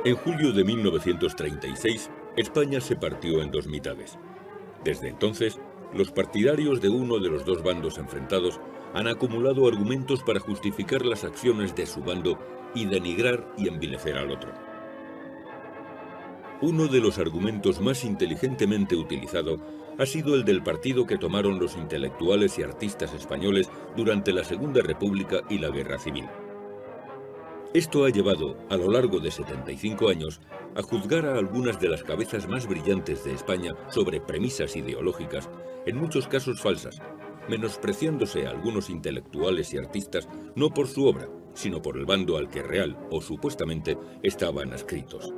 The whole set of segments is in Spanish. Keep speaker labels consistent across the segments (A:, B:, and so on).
A: En julio de 1936, España se partió en dos mitades. Desde entonces, los partidarios de uno de los dos bandos enfrentados han acumulado argumentos para justificar las acciones de su bando y denigrar y envilecer al otro. Uno de los argumentos más inteligentemente utilizado ha sido el del partido que tomaron los intelectuales y artistas españoles durante la Segunda República y la Guerra Civil. Esto ha llevado, a lo largo de 75 años, a juzgar a algunas de las cabezas más brillantes de España sobre premisas ideológicas, en muchos casos falsas, menospreciándose a algunos intelectuales y artistas no por su obra, sino por el bando al que real o supuestamente estaban adscritos.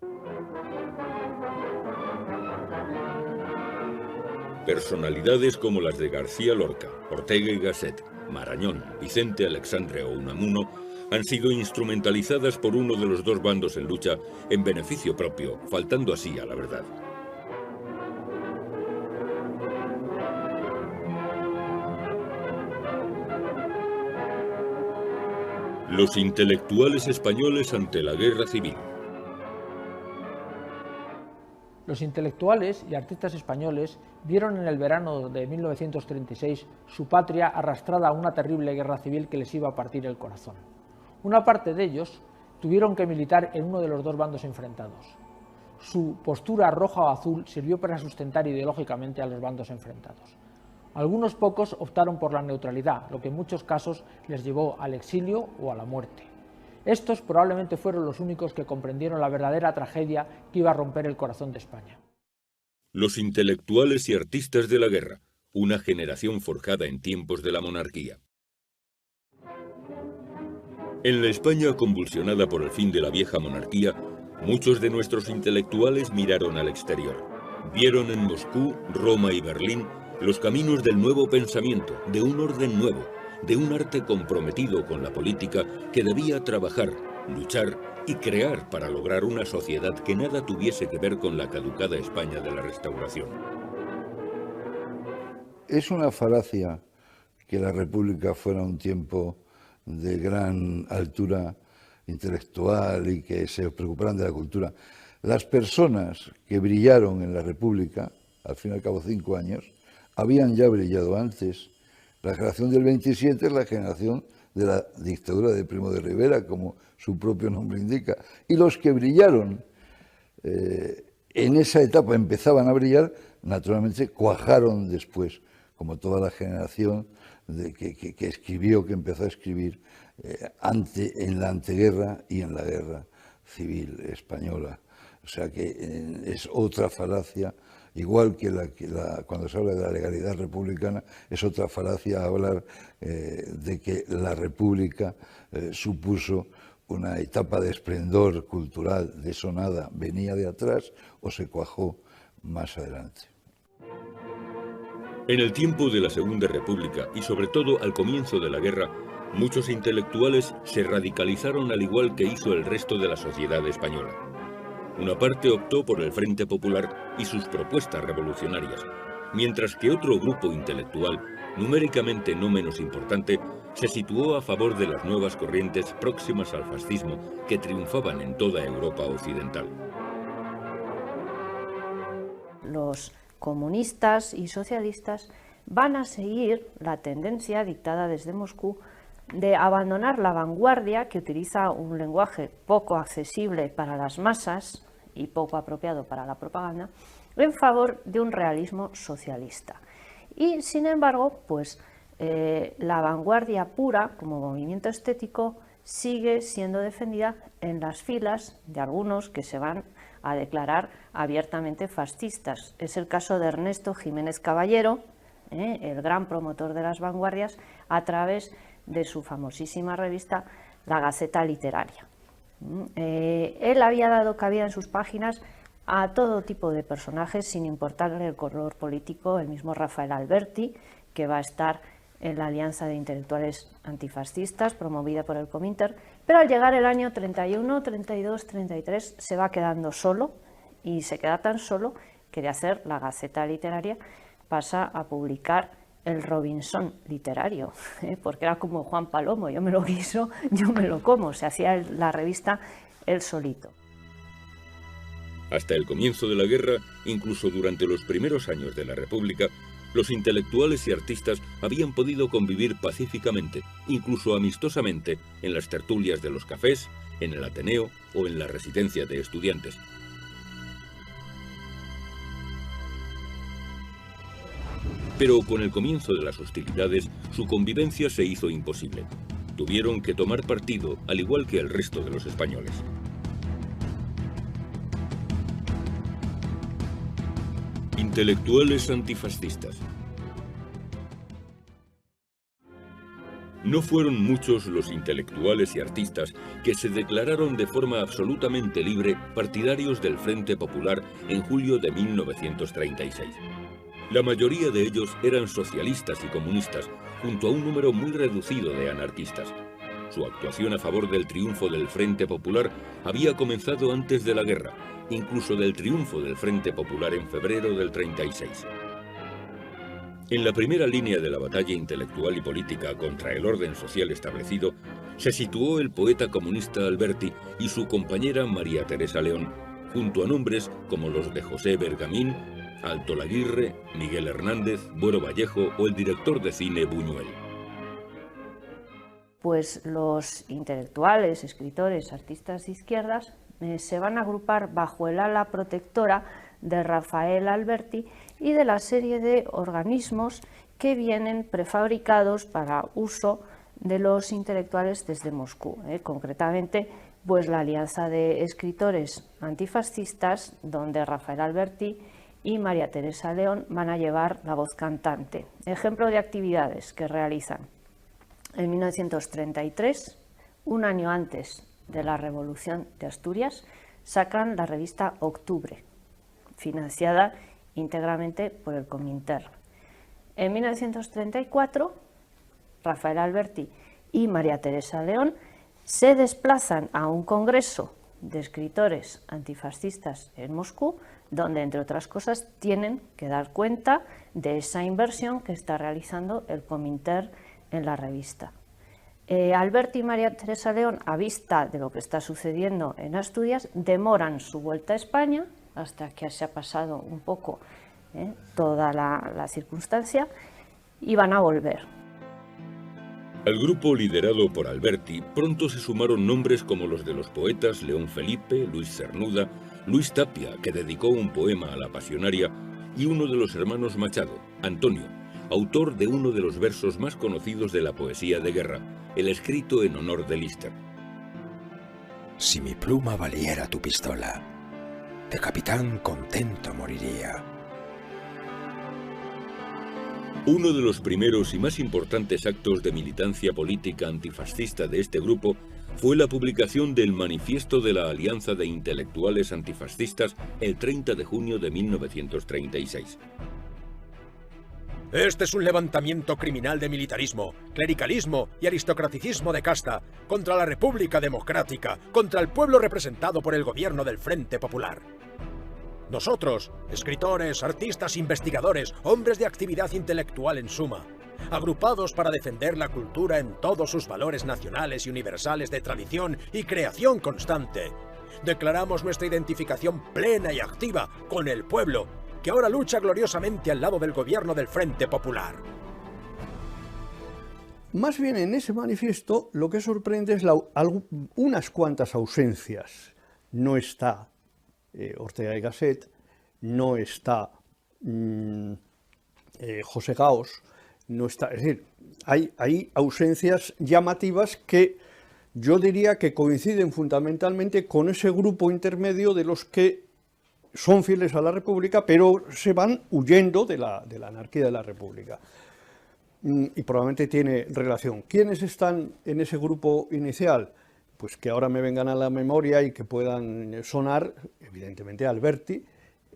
A: Personalidades como las de García Lorca, Ortega y Gasset, Marañón, Vicente Alexandre o Unamuno han sido instrumentalizadas por uno de los dos bandos en lucha en beneficio propio, faltando así a la verdad. Los intelectuales españoles ante la Guerra Civil.
B: Los intelectuales y artistas españoles vieron en el verano de 1936 su patria arrastrada a una terrible guerra civil que les iba a partir el corazón. Una parte de ellos tuvieron que militar en uno de los dos bandos enfrentados. Su postura roja o azul sirvió para sustentar ideológicamente a los bandos enfrentados. Algunos pocos optaron por la neutralidad, lo que en muchos casos les llevó al exilio o a la muerte. Estos probablemente fueron los únicos que comprendieron la verdadera tragedia que iba a romper el corazón de España.
A: Los intelectuales y artistas de la guerra, una generación forjada en tiempos de la monarquía. En la España convulsionada por el fin de la vieja monarquía, muchos de nuestros intelectuales miraron al exterior. Vieron en Moscú, Roma y Berlín los caminos del nuevo pensamiento, de un orden nuevo, de un arte comprometido con la política que debía trabajar, luchar y crear para lograr una sociedad que nada tuviese que ver con la caducada España de la Restauración.
C: Es una falacia que la República fuera un tiempo de gran altura intelectual y que se preocuparan de la cultura. Las personas que brillaron en la República, al fin y al cabo 5 años, habían ya brillado antes. La generación del 27 es la generación de la dictadura de Primo de Rivera, como su propio nombre indica. Y los que brillaron en esa etapa, empezaban a brillar, naturalmente cuajaron después, como toda la generación que escribió, que empezó a escribir en la anteguerra y en la guerra civil española. O sea que es otra falacia, igual que cuando se habla de la legalidad republicana, es otra falacia hablar de que la República supuso una etapa de esplendor cultural, de eso nada, venía de atrás o se cuajó más adelante.
A: En el tiempo de la Segunda República y sobre todo al comienzo de la guerra, muchos intelectuales se radicalizaron al igual que hizo el resto de la sociedad española. Una parte optó por el Frente Popular y sus propuestas revolucionarias, mientras que otro grupo intelectual, numéricamente no menos importante, se situó a favor de las nuevas corrientes próximas al fascismo que triunfaban en toda Europa occidental.
D: Los comunistas y socialistas van a seguir la tendencia dictada desde Moscú de abandonar la vanguardia, que utiliza un lenguaje poco accesible para las masas y poco apropiado para la propaganda, en favor de un realismo socialista. Y sin embargo, pues la vanguardia pura como movimiento estético sigue siendo defendida en las filas de algunos que se van a declarar abiertamente fascistas. Es el caso de Ernesto Jiménez Caballero, el gran promotor de las vanguardias, a través de su famosísima revista La Gaceta Literaria. Él había dado cabida en sus páginas a todo tipo de personajes sin importarle el color político, el mismo Rafael Alberti, que va a estar en la Alianza de Intelectuales Antifascistas promovida por el Cominter, pero al llegar el año 31, 32, 33 se va quedando solo, y se queda tan solo que de hacer la Gaceta Literaria pasa a publicar el Robinson literario, porque era como Juan Palomo: yo me lo guiso, yo me lo como, se hacía la revista él solito.
A: Hasta el comienzo de la guerra, incluso durante los primeros años de la República, los intelectuales y artistas habían podido convivir pacíficamente, incluso amistosamente, en las tertulias de los cafés, en el Ateneo o en la residencia de estudiantes. Pero con el comienzo de las hostilidades, su convivencia se hizo imposible. Tuvieron que tomar partido, al igual que el resto de los españoles. Intelectuales antifascistas. No fueron muchos los intelectuales y artistas que se declararon de forma absolutamente libre partidarios del Frente Popular en julio de 1936. La mayoría de ellos eran socialistas y comunistas, junto a un número muy reducido de anarquistas. Su actuación a favor del triunfo del Frente Popular había comenzado antes de la guerra, incluso del triunfo del Frente Popular en febrero del 36. En la primera línea de la batalla intelectual y política contra el orden social establecido, se situó el poeta comunista Alberti y su compañera María Teresa León, junto a nombres como los de José Bergamín, Alto Laguirre, Miguel Hernández, Buero Vallejo o el director de cine Buñuel.
D: Pues los intelectuales, escritores, artistas de izquierdas se van a agrupar bajo el ala protectora de Rafael Alberti y de la serie de organismos que vienen prefabricados para uso de los intelectuales desde Moscú. Concretamente, pues la Alianza de Escritores Antifascistas, donde Rafael Alberti y María Teresa León van a llevar la voz cantante. Ejemplo de actividades que realizan. En 1933, un año antes de la Revolución de Asturias, sacan la revista Octubre, financiada íntegramente por el Comintern. En 1934, Rafael Alberti y María Teresa León se desplazan a un congreso de escritores antifascistas en Moscú, donde, entre otras cosas, tienen que dar cuenta de esa inversión que está realizando el Comintern en la revista. Alberti y María Teresa León, a vista de lo que está sucediendo en Asturias, demoran su vuelta a España hasta que se ha pasado un poco toda la circunstancia y van a volver.
A: Al grupo liderado por Alberti pronto se sumaron nombres como los de los poetas León Felipe, Luis Cernuda, Luis Tapia, que dedicó un poema a la Pasionaria, y uno de los hermanos Machado, Antonio, autor de uno de los versos más conocidos de la poesía de guerra, el escrito en honor de Lister.
E: Si mi pluma valiera tu pistola, de capitán contento moriría.
A: Uno de los primeros y más importantes actos de militancia política antifascista de este grupo fue la publicación del Manifiesto de la Alianza de Intelectuales Antifascistas el 30 de junio de 1936.
E: Este es un levantamiento criminal de militarismo, clericalismo y aristocraticismo de casta contra la República Democrática, contra el pueblo representado por el gobierno del Frente Popular. Nosotros, escritores, artistas, investigadores, hombres de actividad intelectual en suma, agrupados para defender la cultura en todos sus valores nacionales y universales de tradición y creación constante, declaramos nuestra identificación plena y activa con el pueblo, que ahora lucha gloriosamente al lado del gobierno del Frente Popular.
F: Más bien en ese manifiesto lo que sorprende es unas cuantas ausencias. No está Ortega y Gasset, no está José Gaos, no está, es decir, hay ausencias llamativas que yo diría que coinciden fundamentalmente con ese grupo intermedio de los que son fieles a la República, pero se van huyendo de la anarquía de la República. Y probablemente tiene relación. ¿Quiénes están en ese grupo inicial? Pues que ahora me vengan a la memoria y que puedan sonar, evidentemente Alberti,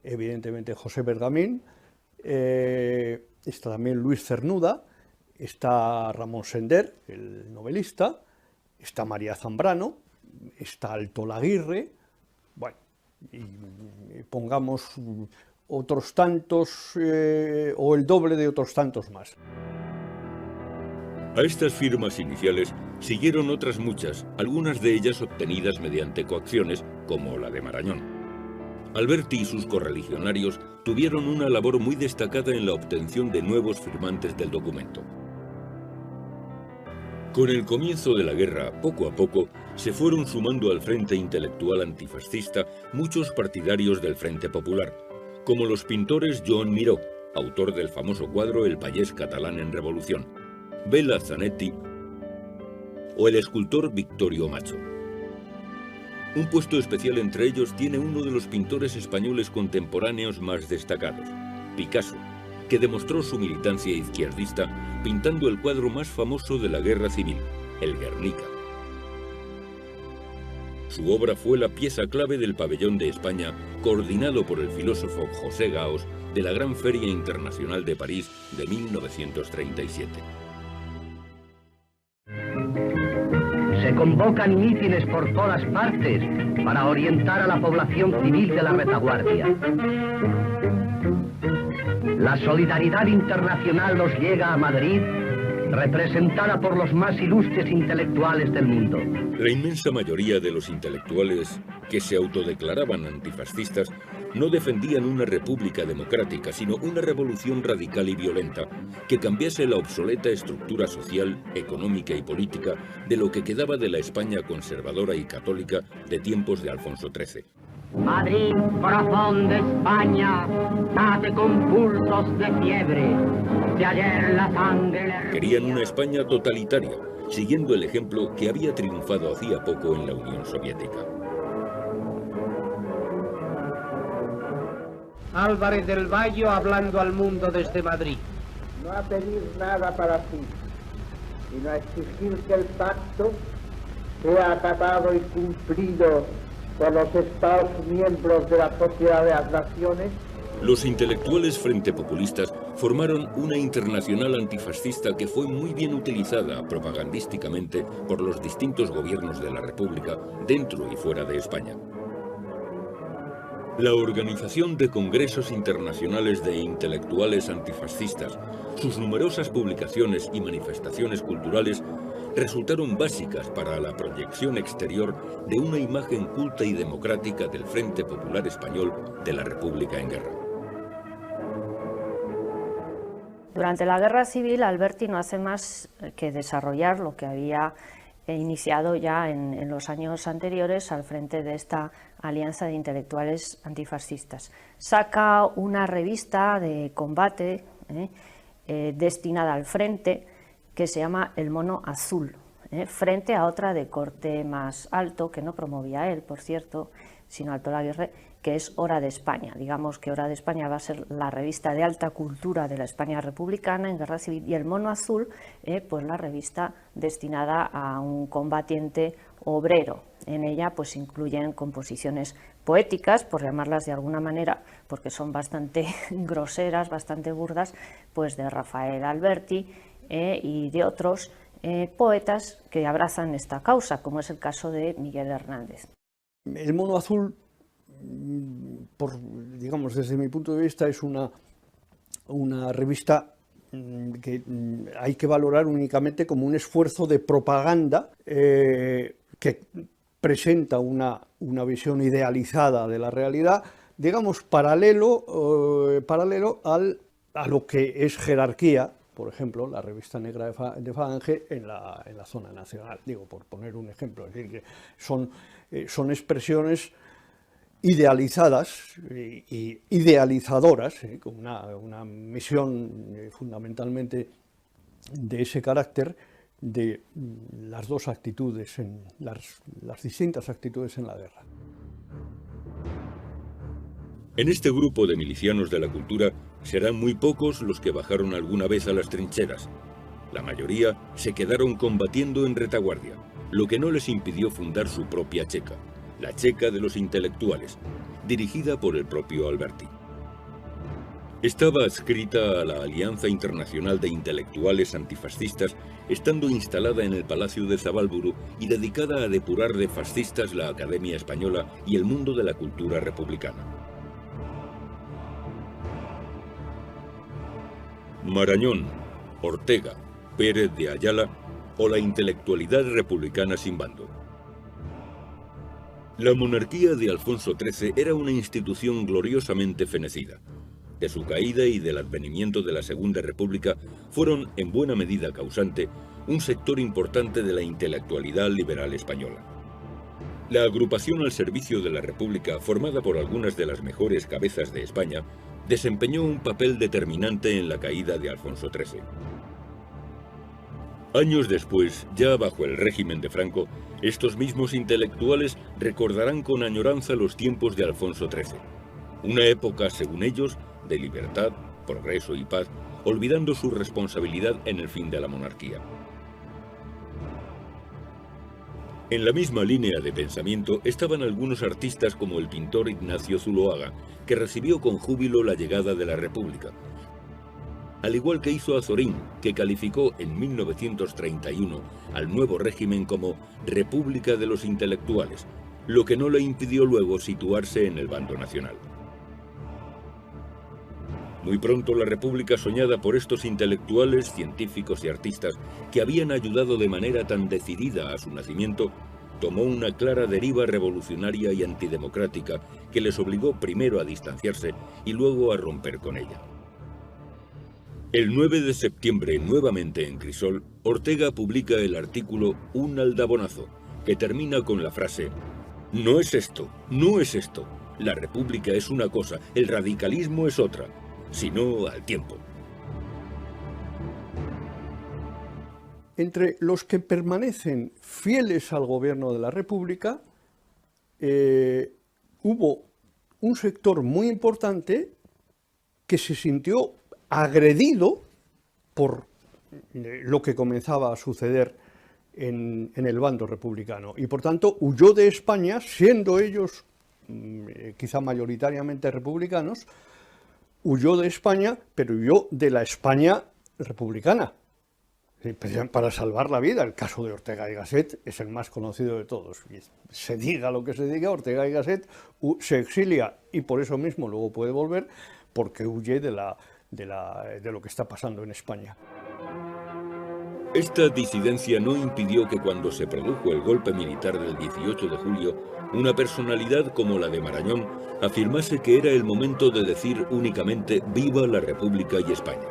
F: evidentemente José Bergamín, está también Luis Cernuda, está Ramón Sender, el novelista, está María Zambrano, está Alto Laguirre, bueno, y pongamos otros tantos, o el doble de otros tantos más.
A: A estas firmas iniciales siguieron otras muchas, algunas de ellas obtenidas mediante coacciones, como la de Marañón. Alberti y sus correligionarios tuvieron una labor muy destacada en la obtención de nuevos firmantes del documento. Con el comienzo de la guerra, poco a poco, se fueron sumando al Frente Intelectual Antifascista muchos partidarios del Frente Popular, como los pintores Joan Miró, autor del famoso cuadro El payés catalán en revolución, Bela Zanetti o el escultor Victorio Macho. Un puesto especial entre ellos tiene uno de los pintores españoles contemporáneos más destacados, Picasso, que demostró su militancia izquierdista pintando el cuadro más famoso de la Guerra Civil, el Guernica. Su obra fue la pieza clave del Pabellón de España, coordinado por el filósofo José Gaos de la Gran Feria Internacional de París de 1937.
G: Se convocan mítines por todas partes para orientar a la población civil de la retaguardia. La solidaridad internacional nos llega a Madrid, representada por los más ilustres intelectuales del mundo.
A: La inmensa mayoría de los intelectuales que se autodeclaraban antifascistas no defendían una república democrática, sino una revolución radical y violenta que cambiase la obsoleta estructura social, económica y política de lo que quedaba de la España conservadora y católica de tiempos de Alfonso XIII.
G: Madrid, corazón de España, late con pulsos de fiebre. De ayer la sangre le...
A: Querían una España totalitaria, siguiendo el ejemplo que había triunfado hacía poco en la Unión Soviética.
H: Álvarez del Valle hablando al mundo desde Madrid.
I: No a pedir nada para sí, sino a exigir que el pacto sea acatado y cumplido por los Estados miembros de la Sociedad de las Naciones.
A: Los intelectuales frente populistas formaron una internacional antifascista que fue muy bien utilizada propagandísticamente por los distintos gobiernos de la República dentro y fuera de España. La organización de congresos internacionales de intelectuales antifascistas, sus numerosas publicaciones y manifestaciones culturales resultaron básicas para la proyección exterior de una imagen culta y democrática del Frente Popular Español de la República en guerra.
D: Durante la Guerra Civil, Alberti no hace más que desarrollar lo que había iniciado ya en los años anteriores al frente de esta alianza de intelectuales antifascistas. Saca una revista de combate destinada al frente que se llama El Mono Azul, frente a otra de corte más alto, que no promovía él, por cierto, sino Alto Laguerre, que es Hora de España. Digamos que Hora de España va a ser la revista de alta cultura de la España republicana en Guerra Civil, y El Mono Azul, pues la revista destinada a un combatiente obrero. En ella pues incluyen composiciones poéticas, por llamarlas de alguna manera, porque son bastante groseras, bastante burdas, pues de Rafael Alberti y de otros poetas que abrazan esta causa, como es el caso de Miguel Hernández.
F: El Mono Azul, digamos, desde mi punto de vista, es una revista que hay que valorar únicamente como un esfuerzo de propaganda que presenta una visión idealizada de la realidad, digamos, paralelo a lo que es jerarquía, por ejemplo, la revista negra de Falange en la zona nacional, digo, por poner un ejemplo. Es decir, que son expresiones idealizadas y idealizadoras, con una misión fundamentalmente de ese carácter, de las dos actitudes, las distintas actitudes en la guerra.
A: En este grupo de milicianos de la cultura serán muy pocos los que bajaron alguna vez a las trincheras. La mayoría se quedaron combatiendo en retaguardia, lo que no les impidió fundar su propia checa, la Checa de los Intelectuales, dirigida por el propio Alberti. Estaba adscrita a la Alianza Internacional de Intelectuales Antifascistas, estando instalada en el Palacio de Zabalburu y dedicada a depurar de fascistas la Academia Española y el mundo de la cultura republicana. Marañón, Ortega, Pérez de Ayala o la intelectualidad republicana sin bando. La monarquía de Alfonso XIII era una institución gloriosamente fenecida. De su caída y del advenimiento de la Segunda República fueron, en buena medida causante, un sector importante de la intelectualidad liberal española. La agrupación al servicio de la República, formada por algunas de las mejores cabezas de España, desempeñó un papel determinante en la caída de Alfonso XIII. Años después, ya bajo el régimen de Franco, estos mismos intelectuales recordarán con añoranza los tiempos de Alfonso XIII. Una época, según ellos, de libertad, progreso y paz, olvidando su responsabilidad en el fin de la monarquía. En la misma línea de pensamiento estaban algunos artistas como el pintor Ignacio Zuloaga, que recibió con júbilo la llegada de la República. Al igual que hizo Azorín, que calificó en 1931 al nuevo régimen como República de los Intelectuales, lo que no le impidió luego situarse en el bando nacional. Muy pronto la República soñada por estos intelectuales, científicos y artistas que habían ayudado de manera tan decidida a su nacimiento, tomó una clara deriva revolucionaria y antidemocrática que les obligó primero a distanciarse y luego a romper con ella. El 9 de septiembre, nuevamente en Crisol, Ortega publica el artículo Un aldabonazo, que termina con la frase: "No es esto, no es esto. La República es una cosa, el radicalismo es otra, sino al tiempo".
F: Entre los que permanecen fieles al gobierno de la República, hubo un sector muy importante que se sintió agredido por lo que comenzaba a suceder en el bando republicano y por tanto huyó de España, siendo ellos quizá mayoritariamente republicanos, huyó de España, pero huyó de la España republicana para salvar la vida. El caso de Ortega y Gasset es el más conocido de todos. Y se diga lo que se diga, Ortega y Gasset se exilia y por eso mismo luego puede volver, porque huye de lo que está pasando en España.
A: Esta disidencia no impidió que cuando se produjo el golpe militar del 18 de julio, una personalidad como la de Marañón afirmase que era el momento de decir únicamente «Viva la República y España».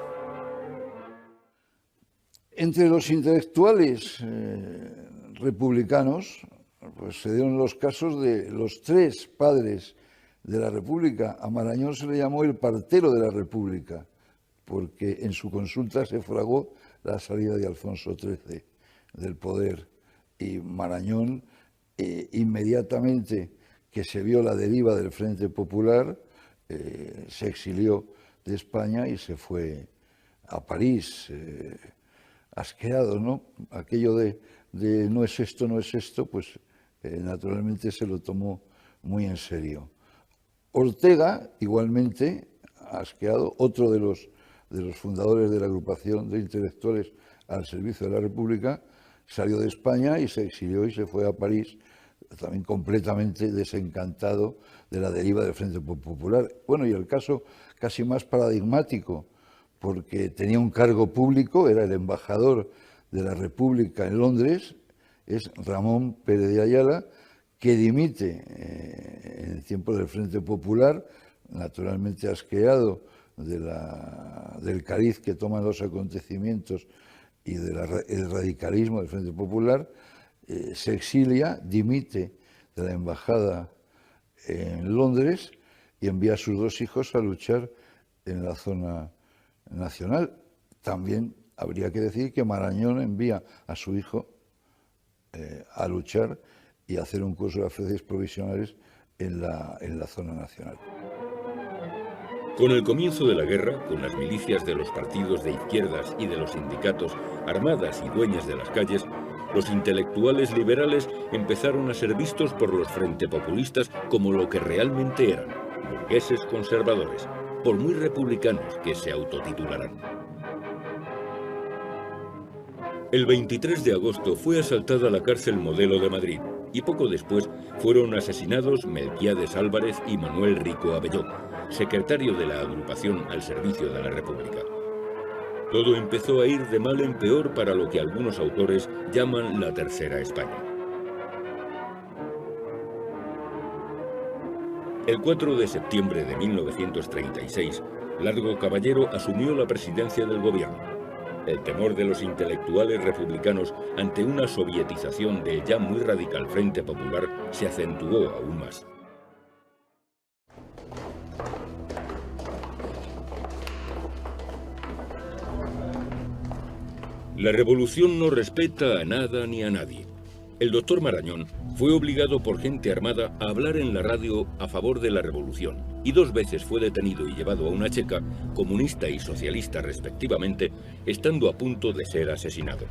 C: Entre los intelectuales republicanos pues, se dieron los casos de los tres padres de la República. A Marañón se le llamó el partero de la República, porque en su consulta se fragó la salida de Alfonso XIII del poder, y Marañón, inmediatamente que se vio la deriva del Frente Popular, se exilió de España y se fue a París, asqueado, ¿no? Aquello de no es esto, pues naturalmente se lo tomó muy en serio. Ortega, igualmente, asqueado, otro de los fundadores de la agrupación de intelectuales al servicio de la República, salió de España y se exilió y se fue a París, también completamente desencantado de la deriva del Frente Popular. Bueno, y el caso casi más paradigmático, porque tenía un cargo público, era el embajador de la República en Londres, es Ramón Pérez de Ayala, que dimite en el tiempo del Frente Popular, naturalmente asqueado del cariz que toman los acontecimientos y del radicalismo del Frente Popular, se exilia, dimite de la embajada en Londres y envía a sus dos hijos a luchar en la zona nacional. También habría que decir que Marañón envía a su hijo a luchar y a hacer un curso de oficios provisionales en la zona nacional.
A: Con el comienzo de la guerra, con las milicias de los partidos de izquierdas y de los sindicatos, armadas y dueñas de las calles, los intelectuales liberales empezaron a ser vistos por los frentepopulistas como lo que realmente eran, burgueses conservadores, por muy republicanos que se autotitularan. El 23 de agosto fue asaltada la cárcel Modelo de Madrid y poco después fueron asesinados Melquiades Álvarez y Manuel Rico Abelló, secretario de la agrupación al servicio de la República. Todo empezó a ir de mal en peor para lo que algunos autores llaman la Tercera España. El 4 de septiembre de 1936, Largo Caballero asumió la presidencia del gobierno. El temor de los intelectuales republicanos ante una sovietización del ya muy radical Frente Popular se acentuó aún más. La revolución no respeta a nada ni a nadie. El doctor Marañón fue obligado por gente armada a hablar en la radio a favor de la revolución y 2 veces fue detenido y llevado a una checa, comunista y socialista respectivamente, estando a punto de ser asesinado.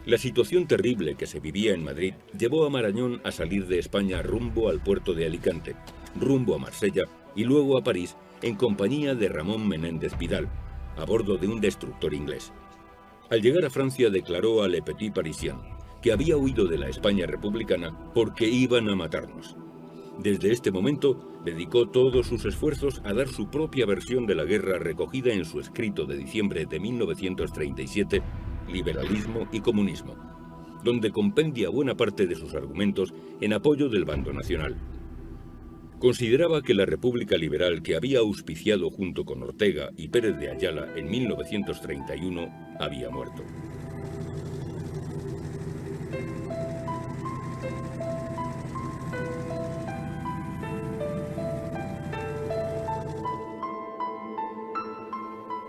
A: La situación terrible que se vivía en Madrid llevó a Marañón a salir de España rumbo al puerto de Alicante, rumbo a Marsella y luego a París en compañía de Ramón Menéndez Pidal, a bordo de un destructor inglés. Al llegar a Francia declaró a Le Petit Parisien que había huido de la España republicana porque iban a matarnos. Desde este momento dedicó todos sus esfuerzos a dar su propia versión de la guerra recogida en su escrito de diciembre de 1937, Liberalismo y Comunismo, donde compendia buena parte de sus argumentos en apoyo del bando nacional. Consideraba que la República Liberal que había auspiciado junto con Ortega y Pérez de Ayala en 1931 había muerto.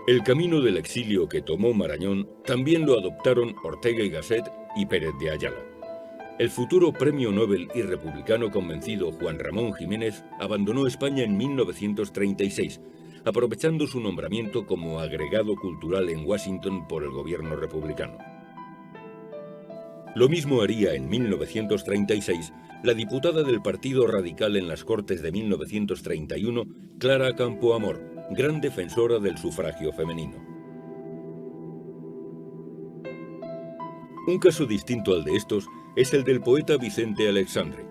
A: El camino del exilio que tomó Marañón también lo adoptaron Ortega y Gasset y Pérez de Ayala. El futuro premio Nobel y republicano convencido Juan Ramón Jiménez abandonó España en 1936, aprovechando su nombramiento como agregado cultural en Washington por el gobierno republicano. Lo mismo haría en 1936 la diputada del Partido Radical en las Cortes de 1931, Clara Campoamor, gran defensora del sufragio femenino. Un caso distinto al de estos es el del poeta Vicente Alexandre,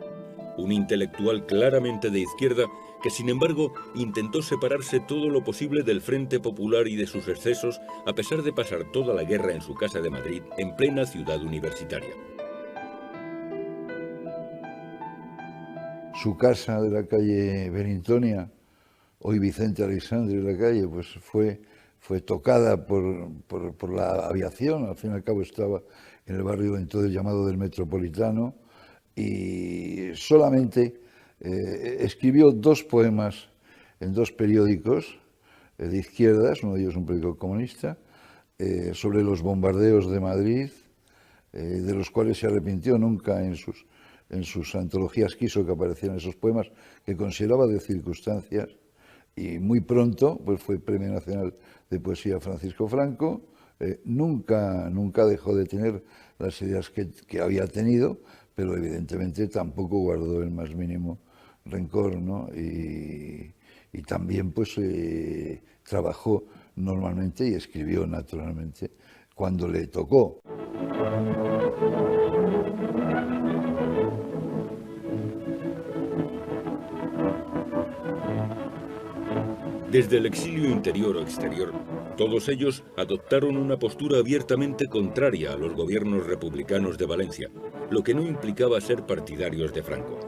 A: un intelectual claramente de izquierda que sin embargo intentó separarse todo lo posible del Frente Popular y de sus excesos a pesar de pasar toda la guerra en su casa de Madrid en plena ciudad universitaria.
C: Su casa de la calle Benitonia, hoy Vicente Alexandre la calle, pues fue tocada por la aviación. Al fin y al cabo estaba en el barrio entonces llamado del Metropolitano, y solamente escribió 2 poemas en 2 periódicos de izquierdas, uno de ellos un periódico comunista, sobre los bombardeos de Madrid, de los cuales se arrepintió. Nunca en sus antologías quiso que aparecieran esos poemas, que consideraba de circunstancias, y muy pronto pues fue Premio Nacional de Poesía Francisco Franco. Nunca dejó de tener las ideas que había tenido, pero evidentemente tampoco guardó el más mínimo rencor, ¿no? Y también pues trabajó normalmente y escribió naturalmente cuando le tocó.
A: Desde el exilio interior o exterior, todos ellos adoptaron una postura abiertamente contraria a los gobiernos republicanos de Valencia, lo que no implicaba ser partidarios de Franco.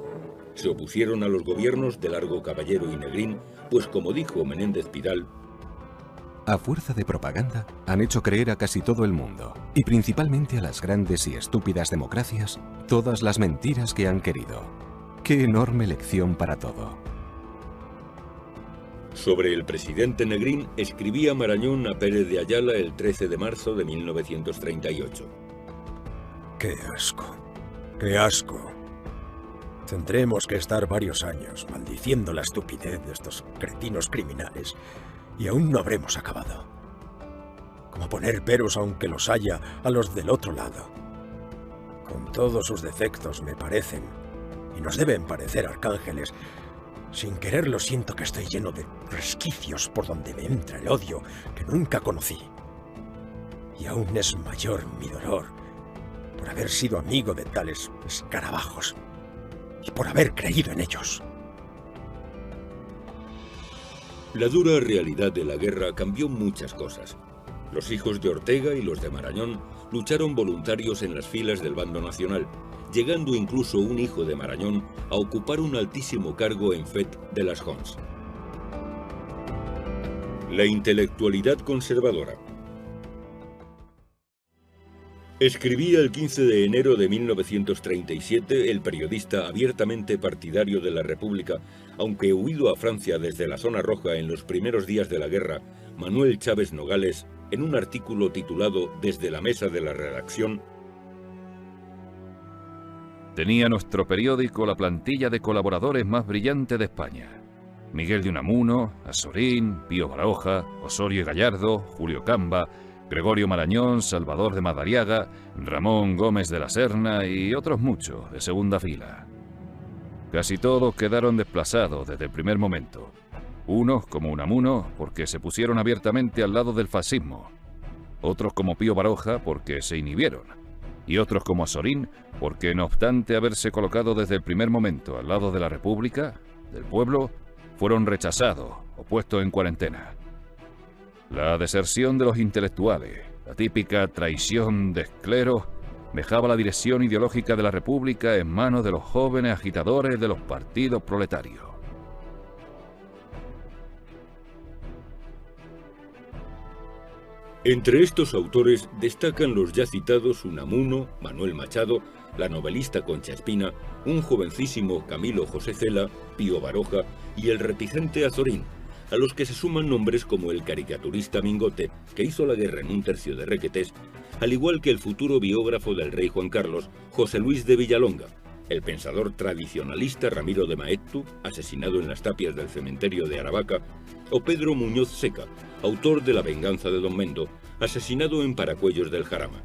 A: Se opusieron a los gobiernos de Largo Caballero y Negrín, pues como dijo Menéndez Pidal,
J: a fuerza de propaganda han hecho creer a casi todo el mundo, y principalmente a las grandes y estúpidas democracias, todas las mentiras que han querido. ¡Qué enorme lección para todo!
A: Sobre el presidente Negrín escribía Marañón a Pérez de Ayala el 13 de marzo de 1938.
E: ¡Qué asco! ¡Qué asco! Tendremos que estar varios años maldiciendo la estupidez de estos cretinos criminales y aún no habremos acabado. Como poner peros, aunque los haya, a los del otro lado. Con todos sus defectos me parecen, y nos deben parecer arcángeles. Sin quererlo siento que estoy lleno de resquicios por donde me entra el odio que nunca conocí. Y aún es mayor mi dolor por haber sido amigo de tales escarabajos y por haber creído en ellos.
A: La dura realidad de la guerra cambió muchas cosas. Los hijos de Ortega y los de Marañón lucharon voluntarios en las filas del bando nacional, llegando incluso un hijo de Marañón a ocupar un altísimo cargo en Fet de las Honses. La intelectualidad conservadora. Escribía el 15 de enero de 1937 el periodista abiertamente partidario de la República, aunque huido a Francia desde la Zona Roja en los primeros días de la guerra, Manuel Chávez Nogales, en un artículo titulado Desde la mesa de la redacción:
K: tenía nuestro periódico la plantilla de colaboradores más brillante de España: Miguel de Unamuno, Azorín, Pío Baroja, Osorio y Gallardo, Julio Camba, Gregorio Marañón, Salvador de Madariaga, Ramón Gómez de la Serna y otros muchos de segunda fila. Casi todos quedaron desplazados desde el primer momento. Unos, como Unamuno, porque se pusieron abiertamente al lado del fascismo. Otros, como Pío Baroja, porque se inhibieron. Y otros, como Azorín, porque no obstante haberse colocado desde el primer momento al lado de la República, del pueblo, fueron rechazados o puestos en cuarentena. La deserción de los intelectuales, la típica traición de escleros, dejaba la dirección ideológica de la República en manos de los jóvenes agitadores de los partidos proletarios.
A: Entre estos autores destacan los ya citados Unamuno, Manuel Machado, la novelista Concha Espina, un jovencísimo Camilo José Cela, Pío Baroja y el reticente Azorín, a los que se suman nombres como el caricaturista Mingote, que hizo la guerra en un tercio de Requetés, al igual que el futuro biógrafo del rey Juan Carlos, José Luis de Villalonga, el pensador tradicionalista Ramiro de Maeztu, asesinado en las tapias del cementerio de Aravaca, o Pedro Muñoz Seca, autor de La venganza de Don Mendo, asesinado en Paracuellos del Jarama.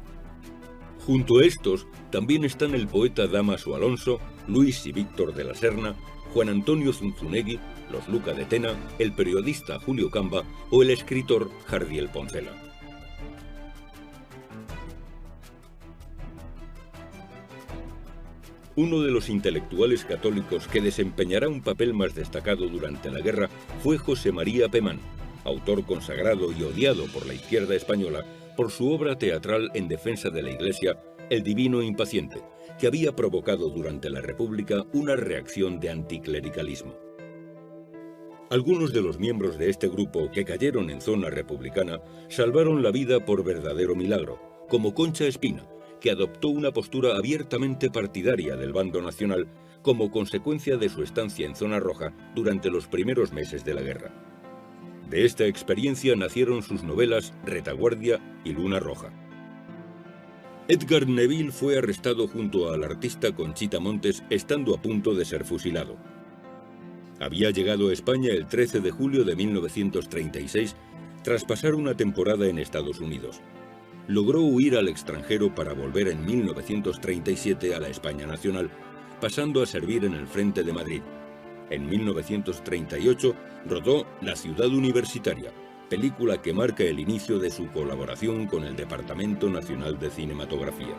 A: Junto a estos también están el poeta Dámaso Alonso, Luis y Víctor de la Serna, Juan Antonio Zunzunegui, los Luca de Tena, el periodista Julio Camba o el escritor Jardiel Poncela. Uno de los intelectuales católicos que desempeñará un papel más destacado durante la guerra fue José María Pemán, autor consagrado y odiado por la izquierda española por su obra teatral en defensa de la Iglesia, El Divino Impaciente, que había provocado durante la República una reacción de anticlericalismo. Algunos de los miembros de este grupo que cayeron en zona republicana salvaron la vida por verdadero milagro, como Concha Espina, que adoptó una postura abiertamente partidaria del bando nacional como consecuencia de su estancia en zona roja durante los primeros meses de la guerra. De esta experiencia nacieron sus novelas Retaguardia y Luna Roja. Edgar Neville fue arrestado junto al artista Conchita Montes, estando a punto de ser fusilado. Había llegado a España el 13 de julio de 1936 tras pasar una temporada en Estados Unidos. Logró huir al extranjero para volver en 1937 a la España nacional, pasando a servir en el frente de Madrid. En 1938 rodó La ciudad universitaria, película que marca el inicio de su colaboración con el Departamento Nacional de Cinematografía.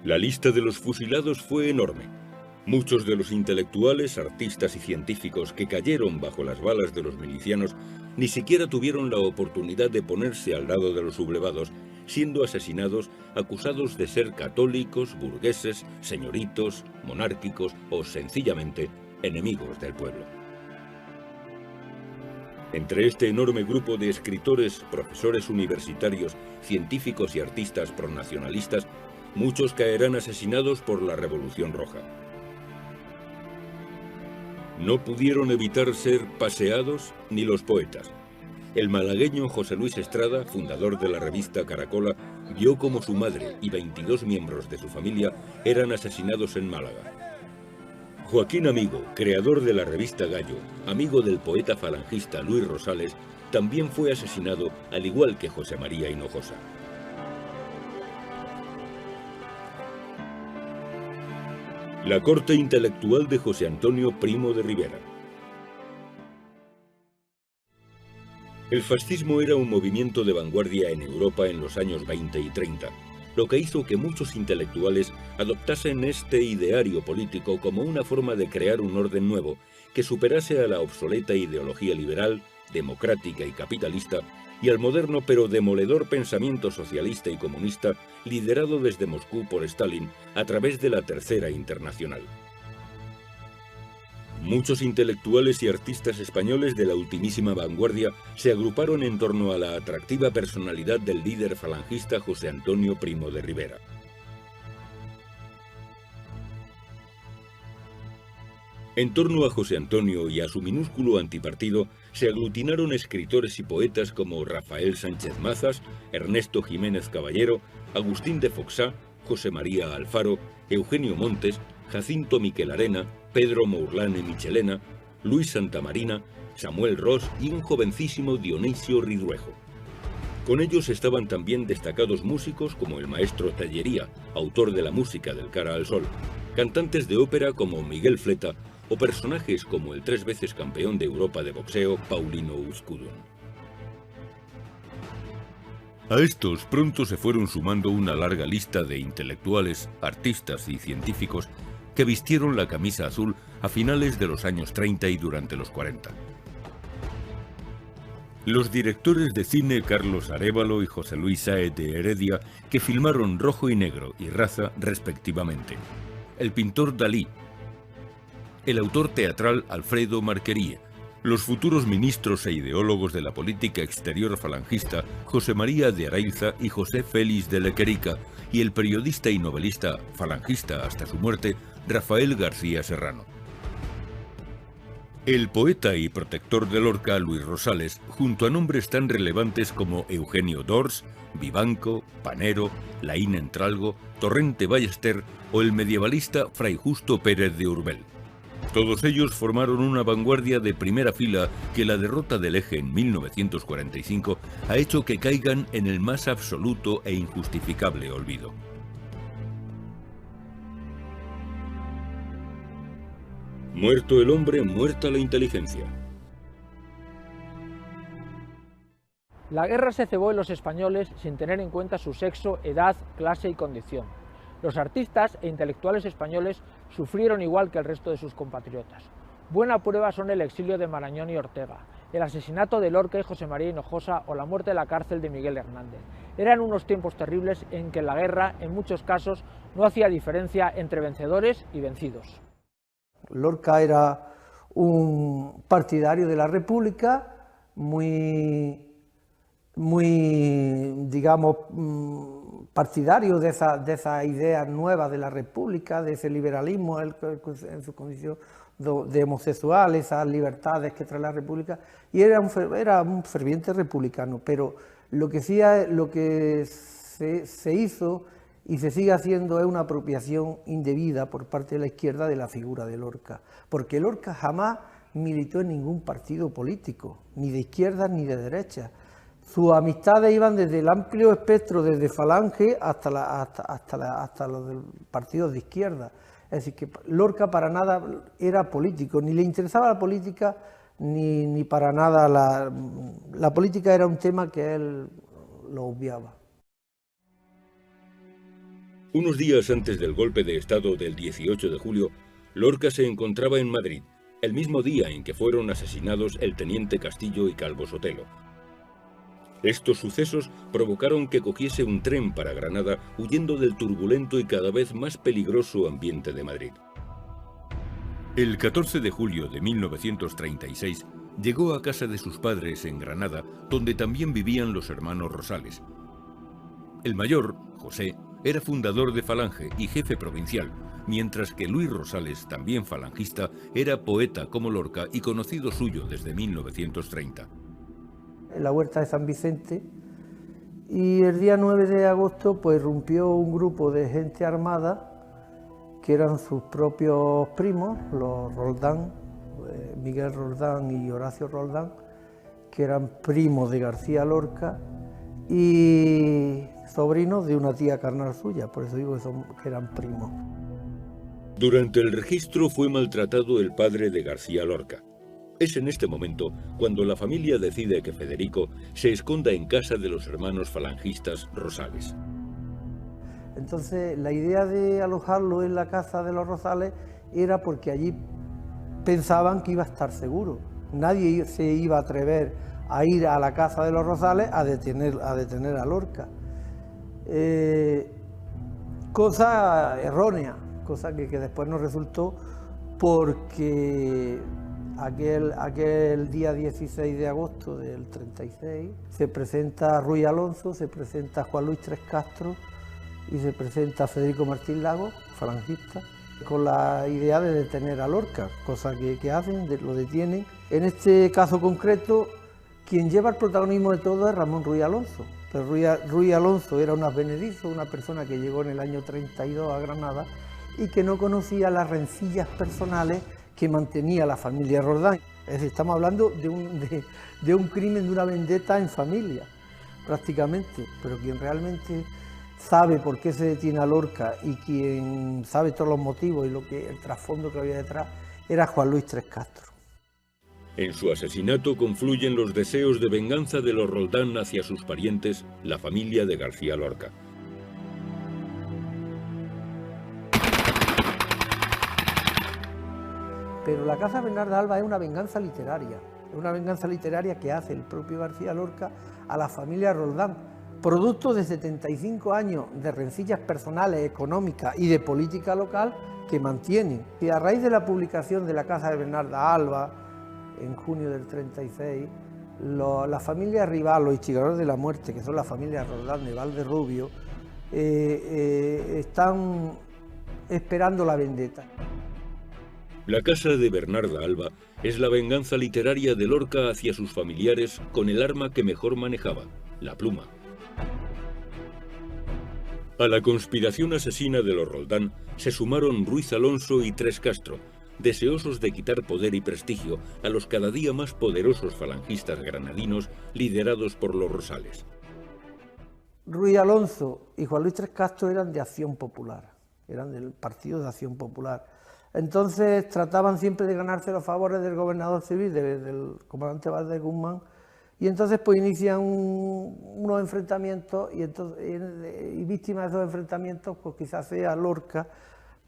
A: La lista de los fusilados fue enorme. Muchos de los intelectuales, artistas y científicos que cayeron bajo las balas de los milicianos ni siquiera tuvieron la oportunidad de ponerse al lado de los sublevados, siendo asesinados acusados de ser católicos, burgueses, señoritos, monárquicos o sencillamente enemigos del pueblo. Entre este enorme grupo de escritores, profesores universitarios, científicos y artistas pronacionalistas, muchos caerán asesinados por la Revolución Roja. No pudieron evitar ser paseados ni los poetas. El malagueño José Luis Estrada, fundador de la revista Caracola, vio como su madre y 22 miembros de su familia eran asesinados en Málaga. Joaquín Amigo, creador de la revista Gallo, amigo del poeta falangista Luis Rosales, también fue asesinado, al igual que José María Hinojosa. La corte intelectual de José Antonio Primo de Rivera. El fascismo era un movimiento de vanguardia en Europa en los años 20 y 30, lo que hizo que muchos intelectuales adoptasen este ideario político como una forma de crear un orden nuevo que superase a la obsoleta ideología liberal, democrática y capitalista y al moderno pero demoledor pensamiento socialista y comunista liderado desde Moscú por Stalin a través de la Tercera Internacional. Muchos intelectuales y artistas españoles de la ultimísima vanguardia se agruparon en torno a la atractiva personalidad del líder falangista José Antonio Primo de Rivera. En torno a José Antonio y a su minúsculo antipartido se aglutinaron escritores y poetas como Rafael Sánchez Mazas, Ernesto Jiménez Caballero, Agustín de Foxá, José María Alfaro, Eugenio Montes, Jacinto Miquel Arena, Pedro Mourlane Michelena, Luis Santamarina, Samuel Ros y un jovencísimo Dionisio Ridruejo. Con ellos estaban también destacados músicos como el maestro Tallería, autor de la música del Cara al Sol, cantantes de ópera como Miguel Fleta o personajes como el 3 veces campeón de Europa de boxeo Paulino Uzcudun. A estos pronto se fueron sumando una larga lista de intelectuales, artistas y científicos que vistieron la camisa azul a finales de los años 30 y durante los 40. Los directores de cine Carlos Arévalo y José Luis Sáez de Heredia, que filmaron Rojo y Negro y Raza respectivamente. El pintor Dalí. El autor teatral Alfredo Marquería. Los futuros ministros e ideólogos de la política exterior falangista José María de Arailza y José Félix de Lequerica, y el periodista y novelista falangista hasta su muerte Rafael García Serrano. El poeta y protector de Lorca Luis Rosales, junto a nombres tan relevantes como Eugenio d'Ors, Vivanco, Panero, Laín Entralgo, Torrente Ballester o el medievalista Fray Justo Pérez de Urbel. Todos ellos formaron una vanguardia de primera fila que la derrota del Eje en 1945 ha hecho que caigan en el más absoluto e injustificable olvido. Muerto el hombre, muerta la inteligencia.
B: La guerra se cebó en los españoles sin tener en cuenta su sexo, edad, clase y condición. Los artistas e intelectuales españoles sufrieron igual que el resto de sus compatriotas. Buena prueba son el exilio de Marañón y Ortega, el asesinato de Lorca y José María Hinojosa o la muerte en la cárcel de Miguel Hernández. Eran unos tiempos terribles en que la guerra, en muchos casos, no hacía diferencia entre vencedores y vencidos.
L: Lorca era un partidario de la República, muy digamos, partidario de esas ideas nuevas de la República, de ese liberalismo en su condición de homosexual, esas libertades que trae la República, y era un ferviente republicano. Pero lo que se hizo y se sigue haciendo es una apropiación indebida por parte de la izquierda de la figura de Lorca, porque Lorca jamás militó en ningún partido político, ni de izquierda ni de derecha. Sus amistades iban desde el amplio espectro, desde Falange hasta los del partido de izquierda. Es decir, que Lorca para nada era político, ni le interesaba la política, ni para nada la política era un tema que él lo obviaba.
A: Unos días antes del golpe de Estado del 18 de julio, Lorca se encontraba en Madrid, el mismo día en que fueron asesinados el teniente Castillo y Calvo Sotelo. Estos sucesos provocaron que cogiese un tren para Granada, huyendo del turbulento y cada vez más peligroso ambiente de Madrid. El 14 de julio de 1936 llegó a casa de sus padres en Granada, donde también vivían los hermanos Rosales. El mayor, José, era fundador de Falange y jefe provincial, mientras que Luis Rosales, también falangista, era poeta como Lorca y conocido suyo desde 1930.
L: En la huerta de San Vicente, y el día 9 de agosto pues irrumpió un grupo de gente armada que eran sus propios primos, los Roldán, Miguel Roldán y Horacio Roldán, que eran primos de García Lorca y sobrinos de una tía carnal suya, por eso digo que eran primos.
A: Durante el registro fue maltratado el padre de García Lorca. Es en este momento cuando la familia decide que Federico se esconda en casa de los hermanos falangistas Rosales.
L: Entonces la idea de alojarlo en la casa de los Rosales era porque allí pensaban que iba a estar seguro. Nadie se iba a atrever a ir a la caza de los Rosales a detener a Lorca. Cosa errónea, cosa que después nos resultó, porque aquel día 16 de agosto del 36 se presenta Ruy Alonso, se presenta Juan Luis Tres Castro y se presenta Federico Martín Lago, falangista, con la idea de detener a Lorca, cosa que hacen, lo detienen. En este caso concreto, quien lleva el protagonismo de todo es Ramón Ruy Alonso. Pero Ruy Alonso era un advenedizo, una persona que llegó en el año 32 a Granada y que no conocía las rencillas personales que mantenía la familia Roldán. Es decir, estamos hablando de un crimen, de una vendetta en familia, prácticamente. Pero quien realmente sabe por qué se detiene a Lorca y quien sabe todos los motivos y el trasfondo que había detrás era Juan Luis Tres Castro.
A: En su asesinato confluyen los deseos de venganza de los Roldán hacia sus parientes, la familia de García Lorca.
L: Pero la caza de Bernarda Alba es una venganza literaria que hace el propio García Lorca a la familia Roldán, producto de 75 años de rencillas personales, económicas y de política local que mantienen. Y a raíz de la publicación de la caza de Bernarda Alba, en junio del 36, la familia rival, los instigadores de la muerte, que son la familia Roldán de Valderrubio, están esperando la vendetta.
A: La casa de Bernarda Alba es la venganza literaria de Lorca hacia sus familiares con el arma que mejor manejaba, la pluma. A la conspiración asesina de los Roldán se sumaron Ruiz Alonso y Tres Castro, deseosos de quitar poder y prestigio a los cada día más poderosos falangistas granadinos liderados por los Rosales.
L: Ruiz Alonso y Juan Luis Tres Castro eran de Acción Popular, eran del Partido de Acción Popular. Entonces trataban siempre de ganarse los favores del gobernador civil, del comandante Valdés Guzmán, y entonces pues inician unos enfrentamientos y víctima de esos enfrentamientos pues quizás sea Lorca,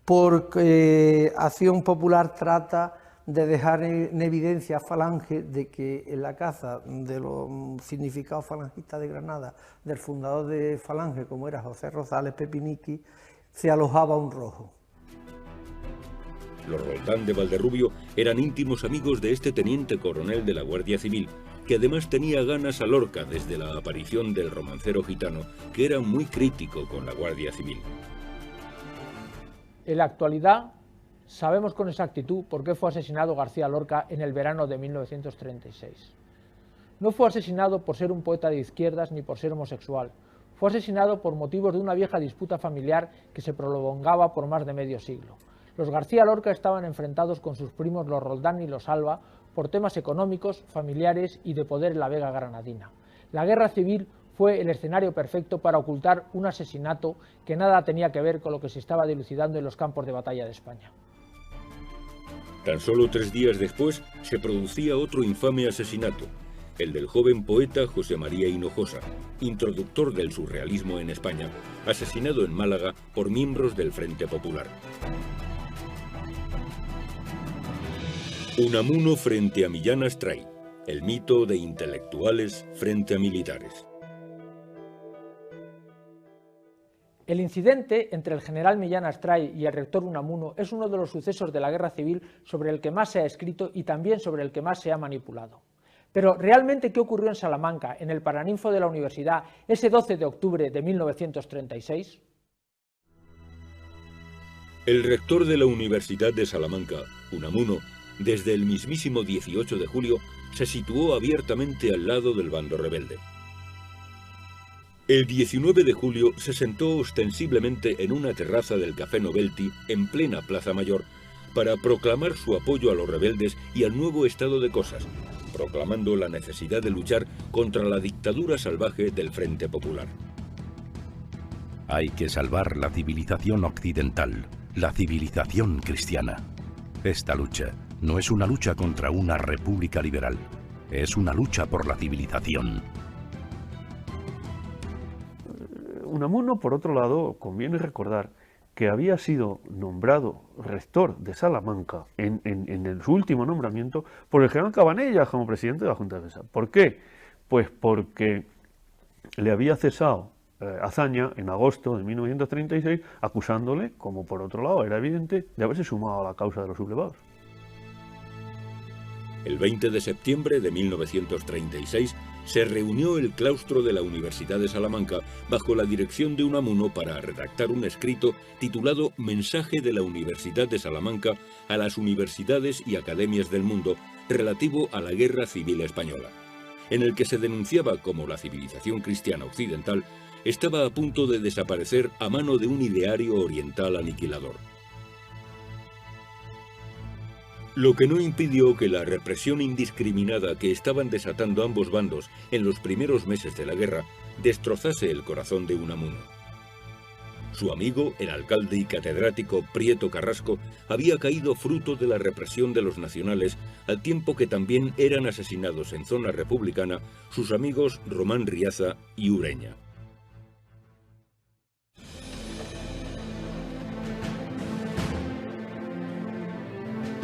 L: porque Acción Popular trata de dejar en evidencia a Falange de que en la caza de los significados falangistas de Granada, del fundador de Falange, como era José Rosales Pepiniqui, se alojaba un rojo.
A: Los Roldán de Valderrubio eran íntimos amigos de este teniente coronel de la Guardia Civil, que además tenía ganas a Lorca desde la aparición del romancero gitano, que era muy crítico con la Guardia Civil.
B: En la actualidad sabemos con exactitud por qué fue asesinado García Lorca en el verano de 1936. No fue asesinado por ser un poeta de izquierdas ni por ser homosexual. Fue asesinado por motivos de una vieja disputa familiar que se prolongaba por más de medio siglo. Los García Lorca estaban enfrentados con sus primos los Roldán y los Alba por temas económicos, familiares y de poder en la Vega granadina. La guerra civil fue el escenario perfecto para ocultar un asesinato que nada tenía que ver con lo que se estaba dilucidando en los campos de batalla de España.
A: Tan solo 3 días después se producía otro infame asesinato, el del joven poeta José María Hinojosa, introductor del surrealismo en España, asesinado en Málaga por miembros del Frente Popular. Unamuno frente a Millán Astray, el mito de intelectuales frente a militares.
B: El incidente entre el general Millán Astray y el rector Unamuno es uno de los sucesos de la guerra civil sobre el que más se ha escrito y también sobre el que más se ha manipulado. Pero ¿realmente qué ocurrió en Salamanca, en el Paraninfo de la Universidad, ese 12 de octubre de 1936?
A: El rector de la Universidad de Salamanca, Unamuno, desde el mismísimo 18 de julio, se situó abiertamente al lado del bando rebelde. El 19 de julio se sentó ostensiblemente en una terraza del Café Novelty, en plena Plaza Mayor, para proclamar su apoyo a los rebeldes y al nuevo estado de cosas, proclamando la necesidad de luchar contra la dictadura salvaje del Frente Popular.
M: Hay que salvar la civilización occidental, la civilización cristiana. Esta lucha no es una lucha contra una república liberal, es una lucha por la civilización.
N: Unamuno, por otro lado, conviene recordar
F: que había sido nombrado rector de Salamanca en su último nombramiento por el general Cabanellas como presidente de la Junta de Defensa. ¿Por qué? Pues porque le había cesado Azaña en agosto de 1936, acusándole, como por otro lado era evidente, de haberse sumado a la causa de los sublevados.
A: El 20 de septiembre de 1936 se reunió el claustro de la Universidad de Salamanca bajo la dirección de Unamuno para redactar un escrito titulado Mensaje de la Universidad de Salamanca a las universidades y academias del mundo relativo a la Guerra Civil Española, en el que se denunciaba cómo la civilización cristiana occidental estaba a punto de desaparecer a mano de un ideario oriental aniquilador. Lo que no impidió que la represión indiscriminada que estaban desatando ambos bandos en los primeros meses de la guerra destrozase el corazón de Unamuno. Su amigo, el alcalde y catedrático Prieto Carrasco, había caído fruto de la represión de los nacionales, al tiempo que también eran asesinados en zona republicana sus amigos Román Riaza y Ureña.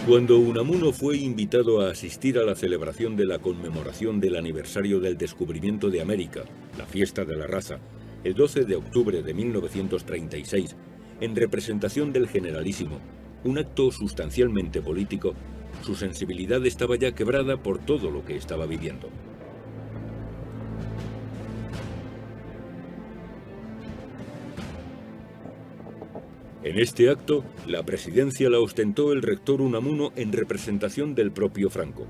A: Cuando Unamuno fue invitado a asistir a la celebración de la conmemoración del aniversario del descubrimiento de América, la fiesta de la raza, el 12 de octubre de 1936, en representación del Generalísimo, un acto sustancialmente político, su sensibilidad estaba ya quebrada por todo lo que estaba viviendo. En este acto, la presidencia la ostentó el rector Unamuno en representación del propio Franco.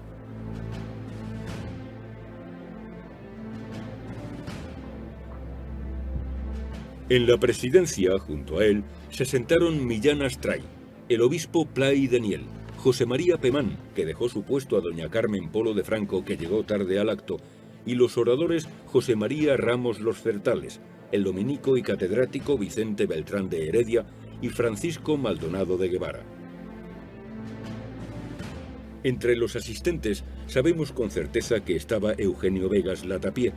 A: En la presidencia, junto a él, se sentaron Millán Astray, el obispo Pla y Daniel, José María Pemán, que dejó su puesto a doña Carmen Polo de Franco, que llegó tarde al acto, y los oradores José María Ramos Los Certales, el dominico y catedrático Vicente Beltrán de Heredia y Francisco Maldonado de Guevara. Entre los asistentes sabemos con certeza que estaba Eugenio Vegas Latapié,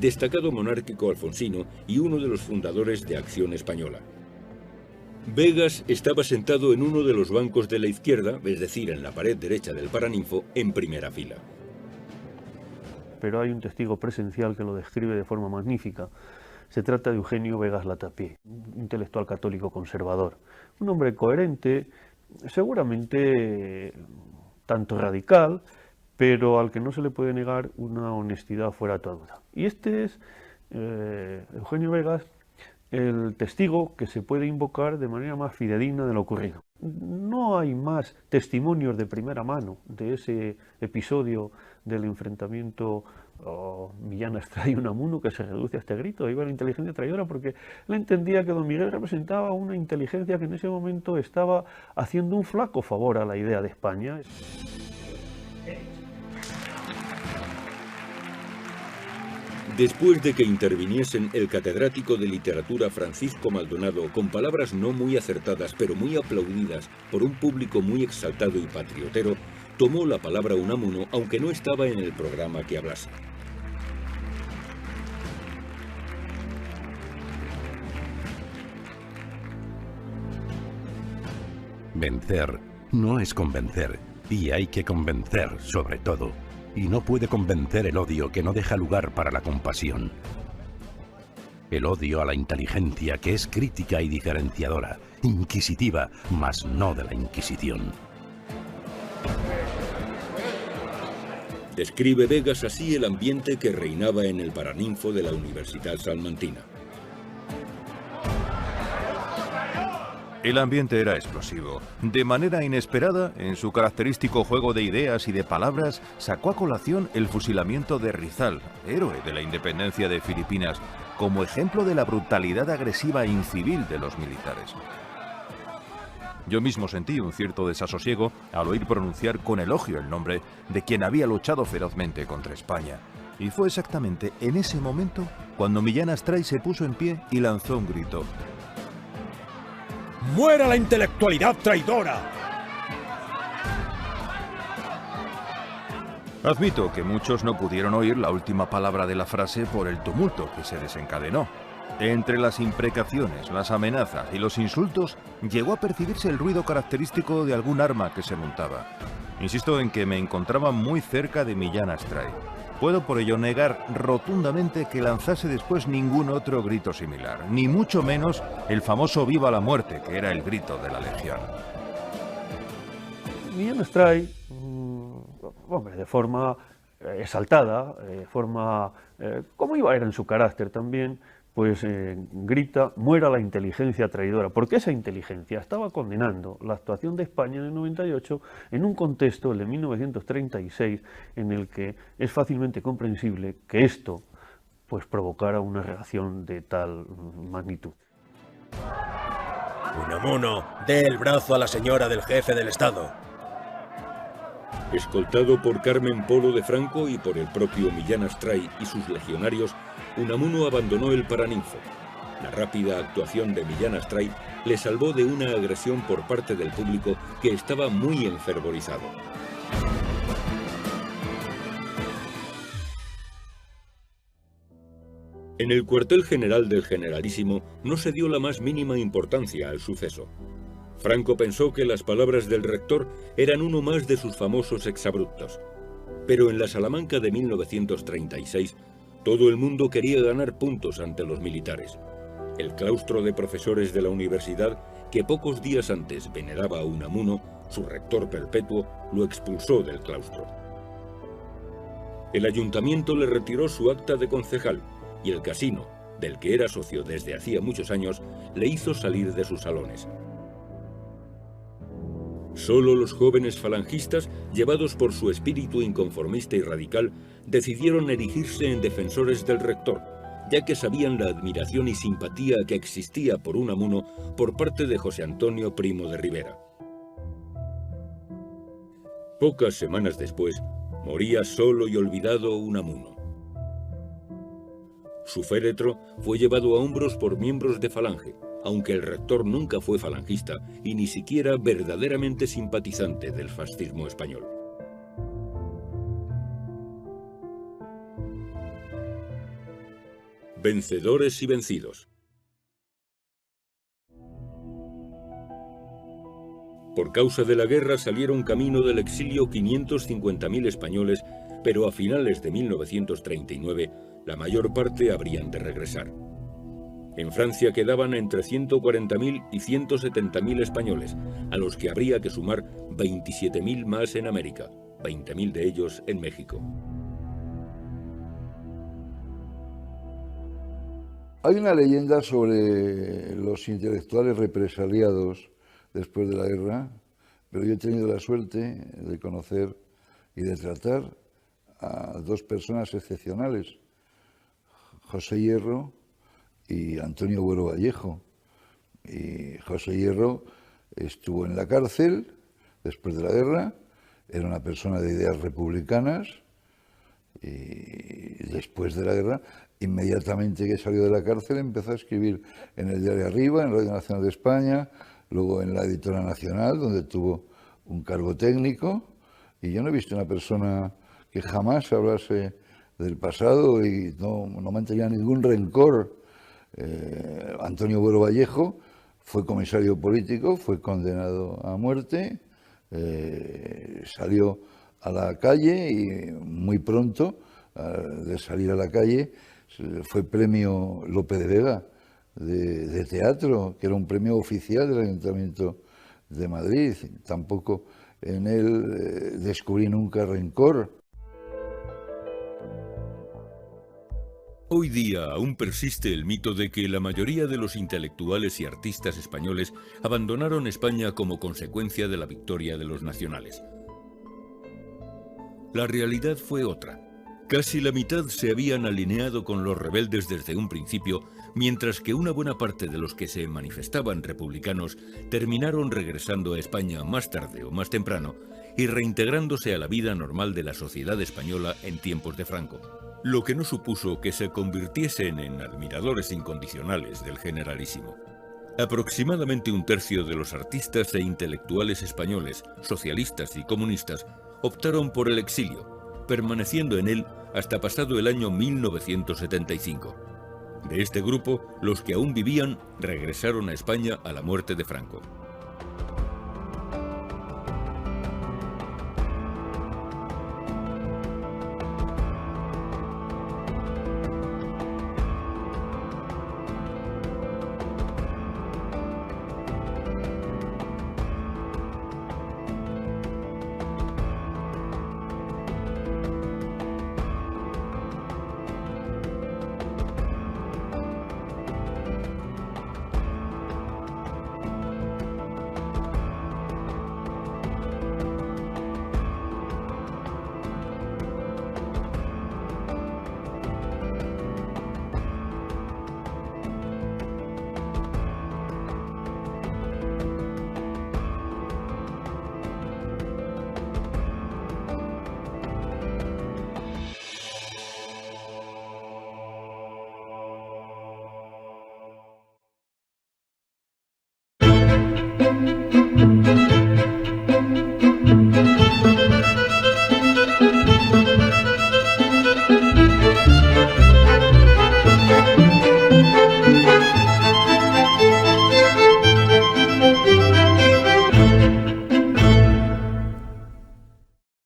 A: destacado monárquico alfonsino y uno de los fundadores de Acción Española. Vegas estaba sentado en uno de los bancos de la izquierda, es decir, en la pared derecha del Paraninfo, en primera fila.
F: Pero hay un testigo presencial que lo describe de forma magnífica. Se trata de Eugenio Vegas Latapié, un intelectual católico conservador, un hombre coherente, seguramente tanto radical, pero al que no se le puede negar una honestidad fuera de toda duda. Y este es Eugenio Vegas, el testigo que se puede invocar de manera más fidedigna de lo ocurrido. No hay más testimonios de primera mano de ese episodio del enfrentamiento Millán Astray y Unamuno que se reduce a este grito. Iba la inteligencia traidora, porque él entendía que don Miguel representaba una inteligencia que en ese momento estaba haciendo un flaco favor a la idea de España.
A: Después de que interviniesen el catedrático de literatura Francisco Maldonado con palabras no muy acertadas pero muy aplaudidas por un público muy exaltado y patriotero, tomó la palabra Unamuno, aunque no estaba en el programa que hablase.
M: Vencer no es convencer, y hay que convencer sobre todo. Y no puede convencer el odio que no deja lugar para la compasión. El odio a la inteligencia que es crítica y diferenciadora, inquisitiva, mas no de la Inquisición.
A: Describe Vegas así el ambiente que reinaba en el Paraninfo de la Universidad Salmantina.
K: El ambiente era explosivo. De manera inesperada, en su característico juego de ideas y de palabras, sacó a colación el fusilamiento de Rizal, héroe de la independencia de Filipinas, como ejemplo de la brutalidad agresiva e incivil de los militares. Yo mismo sentí un cierto desasosiego al oír pronunciar con elogio el nombre de quien había luchado ferozmente contra España. Y fue exactamente en ese momento cuando Millán Astray se puso en pie y lanzó un grito.
E: ¡Muera la intelectualidad traidora!
K: Admito que muchos no pudieron oír la última palabra de la frase por el tumulto que se desencadenó.
N: Entre las imprecaciones, las amenazas y los insultos, llegó a percibirse el ruido característico de algún arma que se montaba. Insisto en que me encontraba muy cerca de Millán Astray. Puedo por ello negar rotundamente que lanzase después ningún otro grito similar, ni mucho menos el famoso ¡Viva la muerte!, que era el grito de la Legión.
F: Millán Astray, hombre, de forma exaltada, de forma, como era en su carácter también, pues grita: muera la inteligencia traidora, porque esa inteligencia estaba condenando la actuación de España en el 98 en un contexto, el de 1936, en el que es fácilmente comprensible que esto pues provocara una reacción de tal magnitud.
E: Unamuno, dé el brazo a la señora del jefe del Estado.
A: Escoltado por Carmen Polo de Franco y por el propio Millán Astray y sus legionarios, Unamuno abandonó el Paraninfo. La rápida actuación de Millán Astray le salvó de una agresión por parte del público que estaba muy enfervorizado. En el cuartel general del Generalísimo no se dio la más mínima importancia al suceso. Franco pensó que las palabras del rector eran uno más de sus famosos exabruptos. Pero en la Salamanca de 1936, todo el mundo quería ganar puntos ante los militares. El claustro de profesores de la universidad, que pocos días antes veneraba a Unamuno, su rector perpetuo, lo expulsó del claustro. El ayuntamiento le retiró su acta de concejal y el casino, del que era socio desde hacía muchos años, le hizo salir de sus salones. Solo los jóvenes falangistas, llevados por su espíritu inconformista y radical, decidieron erigirse en defensores del rector, ya que sabían la admiración y simpatía que existía por Unamuno por parte de José Antonio Primo de Rivera. Pocas semanas después, moría solo y olvidado Unamuno. Su féretro fue llevado a hombros por miembros de Falange, aunque el rector nunca fue falangista y ni siquiera verdaderamente simpatizante del fascismo español. Vencedores y vencidos. Por causa de la guerra salieron camino del exilio 550.000 españoles, pero a finales de 1939 la mayor parte habrían de regresar. En Francia quedaban entre 140.000 y 170.000 españoles, a los que habría que sumar 27.000 más en América, 20.000 de ellos en México.
C: Hay una leyenda sobre los intelectuales represaliados después de la guerra, pero yo he tenido la suerte de conocer y de tratar a dos personas excepcionales, José Hierro y Antonio Buero Vallejo. Y José Hierro estuvo en la cárcel después de la guerra, era una persona de ideas republicanas, y después de la guerra, inmediatamente que salió de la cárcel, empezó a escribir en el Diario Arriba, en Radio Nacional de España, luego en la Editora Nacional, donde tuvo un cargo técnico, y yo no he visto una persona que jamás hablase del pasado y no mantenía ningún rencor. Antonio Buero Vallejo fue comisario político, fue condenado a muerte, salió a la calle y muy pronto, de salir a la calle, fue premio Lope de Vega de teatro, que era un premio oficial del Ayuntamiento de Madrid. Tampoco en él descubrí nunca rencor.
A: Hoy día aún persiste el mito de que la mayoría de los intelectuales y artistas españoles abandonaron España como consecuencia de la victoria de los nacionales. La realidad fue otra. Casi la mitad se habían alineado con los rebeldes desde un principio, mientras que una buena parte de los que se manifestaban republicanos terminaron regresando a España más tarde o más temprano y reintegrándose a la vida normal de la sociedad española en tiempos de Franco, lo que no supuso que se convirtiesen en admiradores incondicionales del Generalísimo. Aproximadamente un tercio de los artistas e intelectuales españoles, socialistas y comunistas, optaron por el exilio, permaneciendo en él hasta pasado el año 1975. De este grupo, los que aún vivían regresaron a España a la muerte de Franco.